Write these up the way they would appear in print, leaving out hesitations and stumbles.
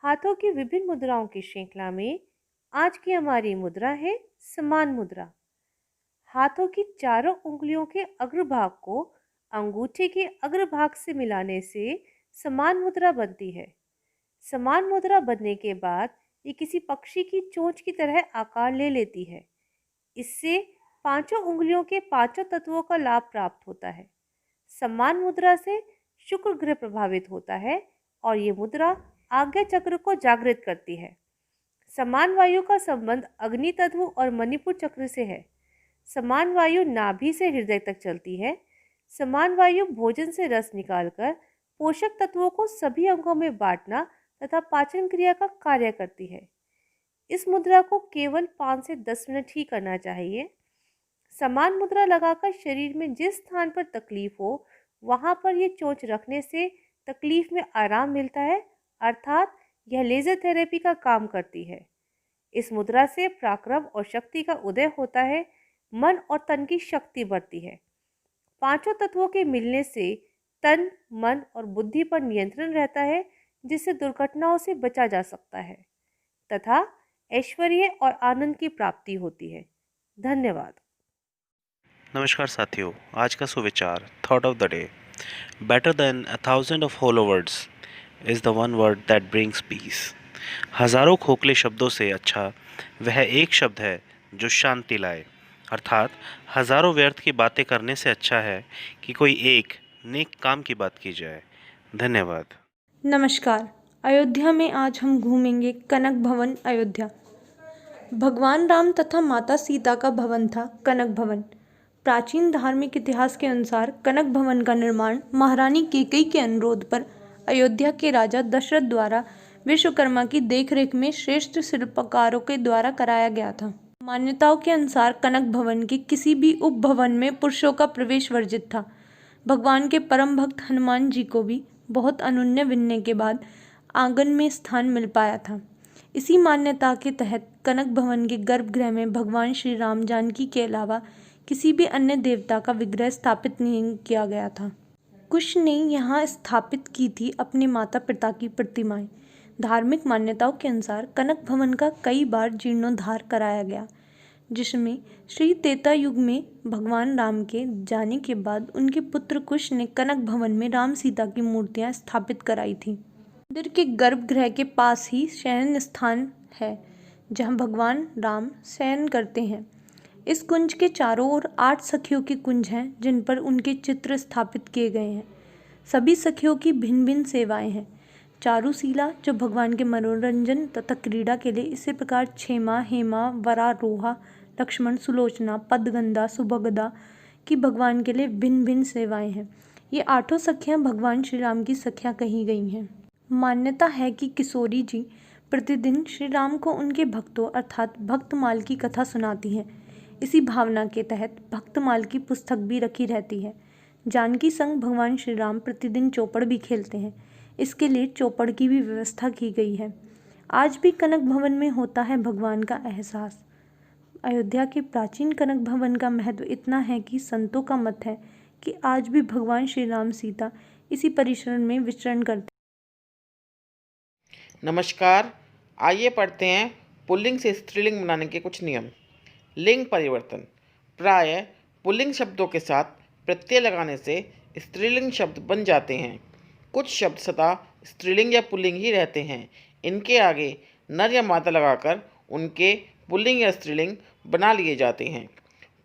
हाथों की विभिन्न मुद्राओं की श्रृंखला में आज की हमारी मुद्रा है समान मुद्रा। हाथों की चारों उंगलियों के अग्रभाग को अंगूठे के अग्रभाग से मिलाने से समान मुद्रा बनती है। समान मुद्रा बनने के बाद ये किसी पक्षी की चोंच की तरह आकार ले लेती है। इससे पांचों उंगलियों के पांचों तत्वों का लाभ प्राप्त होता है। समान मुद्रा से शुक्र ग्रह प्रभावित होता है और ये मुद्रा आज्ञा चक्र को जागृत करती है। समान वायु का संबंध अग्नि तत्व और मणिपुर चक्र से है। समान वायु नाभि से हृदय तक चलती है। समान वायु भोजन से रस निकालकर पोषक तत्वों को सभी अंगों में बांटना तथा पाचन क्रिया का कार्य करती है। इस मुद्रा को केवल 5 से 10 मिनट ही करना चाहिए। समान मुद्रा लगाकर शरीर में जिस स्थान पर तकलीफ हो वहां पर ये चोंच रखने से तकलीफ में आराम मिलता है, अर्थात यह लेजर थेरेपी का काम करती है। इस मुद्रा से पराक्रम और शक्ति का उदय होता है, मन और तन की शक्ति बढ़ती है। पांचों तत्वों के मिलने से तन, मन और बुद्धि पर नियंत्रण रहता है, जिससे दुर्घटनाओं से बचा जा सकता है तथा ऐश्वर्य और आनंद की प्राप्ति होती है। धन्यवाद। नमस्कार साथियों, आज का सुविचार thought of the day. Better than 1,000 of hollow words is the one word that brings peace. हजारों खोखले शब्दों से अच्छा वह एक शब्द है जो शांति लाए। अर्थात हजारों व्यर्थ की बातें करने से अच्छा है कि कोई एक नेक काम की बात की जाए। धन्यवाद। नमस्कार। अयोध्या में आज हम घूमेंगे कनक भवन अयोध्या। भगवान राम तथा माता सीता का भवन था कनक भवन। प्राचीन धार्मिक इतिहास के अनुसार कनक भवन का निर्माण महारानी कैकेयी के अनुरोध पर अयोध्या के राजा दशरथ द्वारा विश्वकर्मा की देखरेख में श्रेष्ठ शिल्पकारों के द्वारा कराया गया था। मान्यताओं के अनुसार कनक भवन के किसी भी उपभवन में पुरुषों का प्रवेश वर्जित था। भगवान के परम भक्त हनुमान जी को भी बहुत अनुनय विनय के बाद आंगन में स्थान मिल पाया था। इसी मान्यता के तहत कनक भवन के गर्भगृह में भगवान श्री राम जानकी के अलावा किसी भी अन्य देवता का विग्रह स्थापित नहीं किया गया था। कुश ने यहाँ स्थापित की थी अपने माता पिता की प्रतिमाएं। धार्मिक मान्यताओं के अनुसार कनक भवन का कई बार जीर्णोद्धार कराया गया, जिसमें श्री त्रेता युग में भगवान राम के जाने के बाद उनके पुत्र कुश ने कनक भवन में राम सीता की मूर्तियां स्थापित कराई थी। मंदिर के गर्भगृह के पास ही शयन स्थान है जहां भगवान राम शयन करते हैं। इस कुंज के चारों ओर 8 सखियों के कुंज हैं जिन पर उनके चित्र स्थापित किए गए हैं। सभी सखियों की भिन्न भिन्न सेवाएं हैं। चारुशीला जो भगवान के मनोरंजन तथा क्रीड़ा के लिए, इसी प्रकार क्षेमा, हेमा, वरारोहा, लक्ष्मण, सुलोचना, पदगंधा, सुभगदा की भगवान के लिए भिन्न भिन्न सेवाएं हैं। ये 8 सखियां भगवान श्री राम की सखियां कही गई हैं। मान्यता है कि किशोरी जी प्रतिदिन श्री राम को उनके भक्तों अर्थात भक्तमाल की कथा सुनाती हैं। इसी भावना के तहत भक्तमाल की पुस्तक भी रखी रहती है। जानकी संग भगवान श्री राम प्रतिदिन चौपड़ भी खेलते हैं। इसके लिए चौपड़ की भी व्यवस्था की गई है। आज भी कनक भवन में होता है भगवान का एहसास। अयोध्या के प्राचीन कनक भवन का महत्व इतना है कि संतों का मत है कि आज भी भगवान श्री राम सीता इसी परिसर में विचरण करते। नमस्कार, आइए पढ़ते हैं पुल्लिंग से स्त्रीलिंग बनाने के कुछ नियम। लिंग परिवर्तन। प्रायः पुल्लिंग शब्दों के साथ प्रत्यय लगाने से स्त्रीलिंग शब्द बन जाते हैं। कुछ शब्द सदा स्त्रीलिंग या पुल्लिंग ही रहते हैं। इनके आगे नर या मादा लगाकर उनके पुल्लिंग या स्त्रीलिंग बना लिए जाते हैं।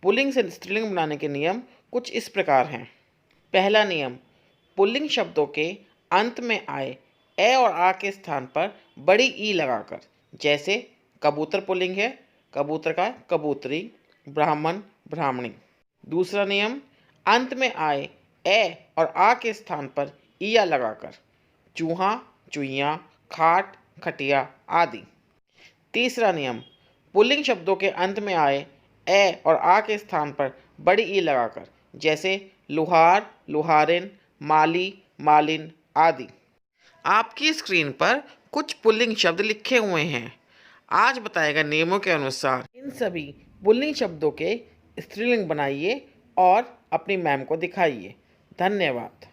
पुल्लिंग से स्त्रीलिंग बनाने के नियम कुछ इस प्रकार हैं। पहला नियम, पुल्लिंग शब्दों के अंत में आए ए और आ के स्थान पर बड़ी ई लगाकर। जैसे कबूतर पुल्लिंग है, कबूतर का कबूतरी, ब्राह्मण ब्राह्मणी। दूसरा नियम, अंत में आए ए और आ के स्थान पर ईया लगाकर। चूहा, चुईया, खाट, खटिया आदि। तीसरा नियम, पुल्लिंग शब्दों के अंत में आए ए और आ के स्थान पर बड़ी ई लगाकर। जैसे लुहार, लुहारिन, माली, मालिन आदि। आपकी स्क्रीन पर कुछ पुल्लिंग शब्द लिखे हुए हैं। आज बताए गए नियमों के अनुसार इन सभी पुल्लिंग शब्दों के स्त्रीलिंग बनाइए और अपनी मैम को दिखाइए। धन्यवाद।